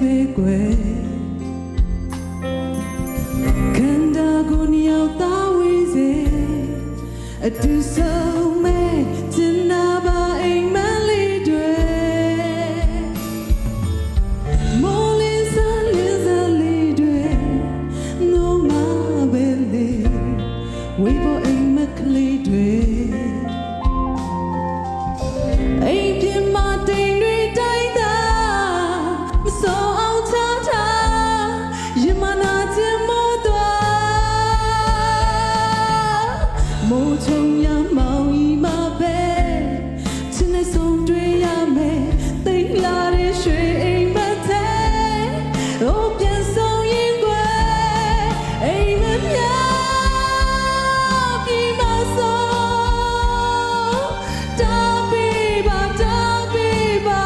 ပဲကွယ်ခန္ဓာကိုယ်ရောက်သားဝေးစေအတူဆုံးမဲ့ကျင်နာပါအိမ်မလေးတွေမိုးလင်းစားလင်းစားလေးတွေနိုးမပဲလေဝေးပေါ်အိမ်မကလေးတွေအိမ်ပြမတိမ်တွေတိုင်းသာမစိုးအောင်ချတာရမနာခြင်းမို့တော့မိုးချုံရမောင်ဤမှာပဲချင်းနဲ့ဆုံးတွေ့ရမယ်တိတ်လာတဲ့ရွှေအိမ်မထဲဟိုပြန်ဆုံးရင်ကွယ်အိမ်မများပြီးမဆုံးတာပြီးပါတာပြီးပါ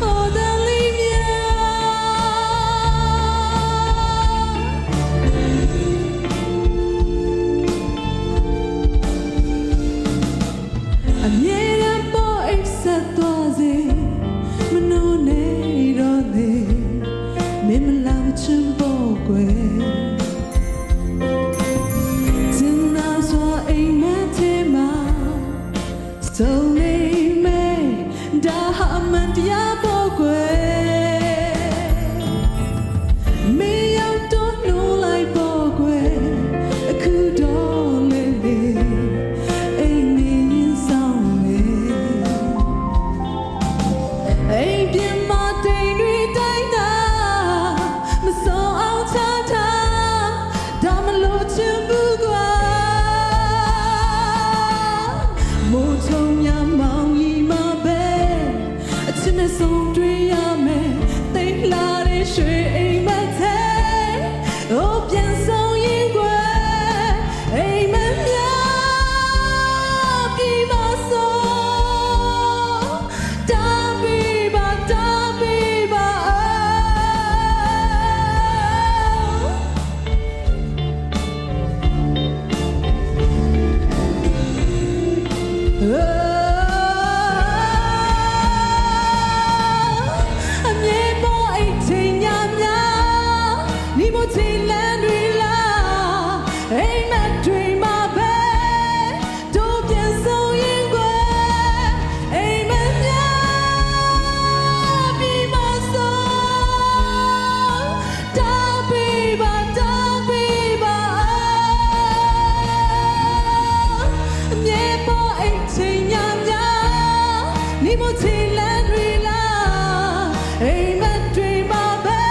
ဟိုတလေးများအမြဲတမ်းပေါ်အိပ်ဆက်သွားစေမနိုးနေတော့လေမင်းမလာမချင်ပေါ်ကွယ်ကျင်နာစွာအိမ်မက်ထဲမှာစုံနေမယ်ဒါဟာမတရားပေါ်ကွယ်မင်းရောက်တော့နှိုးလိုက်ပေါ်ကွယ်အခုတော့လေလေအိမ်နေရင်ဆောင်လေအိမ်ပြမတိမ်တွေတိုင်းသာမဆုံးအောင်ချတာဒါမလို့ချင်ဘူးကွာမိုးချုံရမောင်ကြီးမှာပဲအချစ်နဲ့ဆုံးတွေ့ရမယ်တိတ်လာတဲ့ရွှေအိမ်မထဲဟိုပြန်ဆုံးရင်ကွယ်အိမ်မများပြီးမဆုံးတာပြီးပါတာပြီးပါအမြဲပေါ်အိတ်ချိန်ညများဒီမို့ချီလန်းတွေလားအိမ်မက်တွေမှာပဲတို့ပြန်ဆုံးရင်ကွယ်အိမ်မက်များပြီးမဆုံးတာပြီးပါတာပြီးပါအမြဲပေါ်အိတ်ချိန်ညများဒီမို့ချီလန်းတွေလားအိမ်မက်တွေမှာပဲ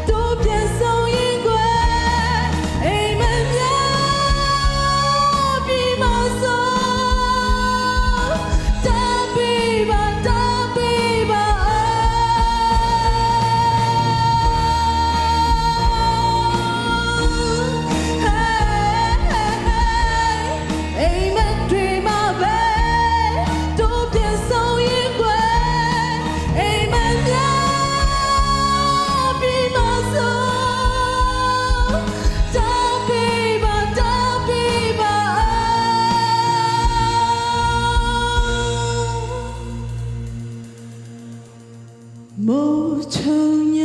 တို့ပြန်ဆုံးရင်ကွယ်အိမ်မက်များပြီးမဆုံးတာပြီးပါတာပြီးပါအိမ်မက်တွေမှာပဲတို့ပြန်ဆုံးရင်ကွယ်အိမ်မက်များပြီးမဆုံးတာပြီးပါတာပြီးပါမိုးချုံည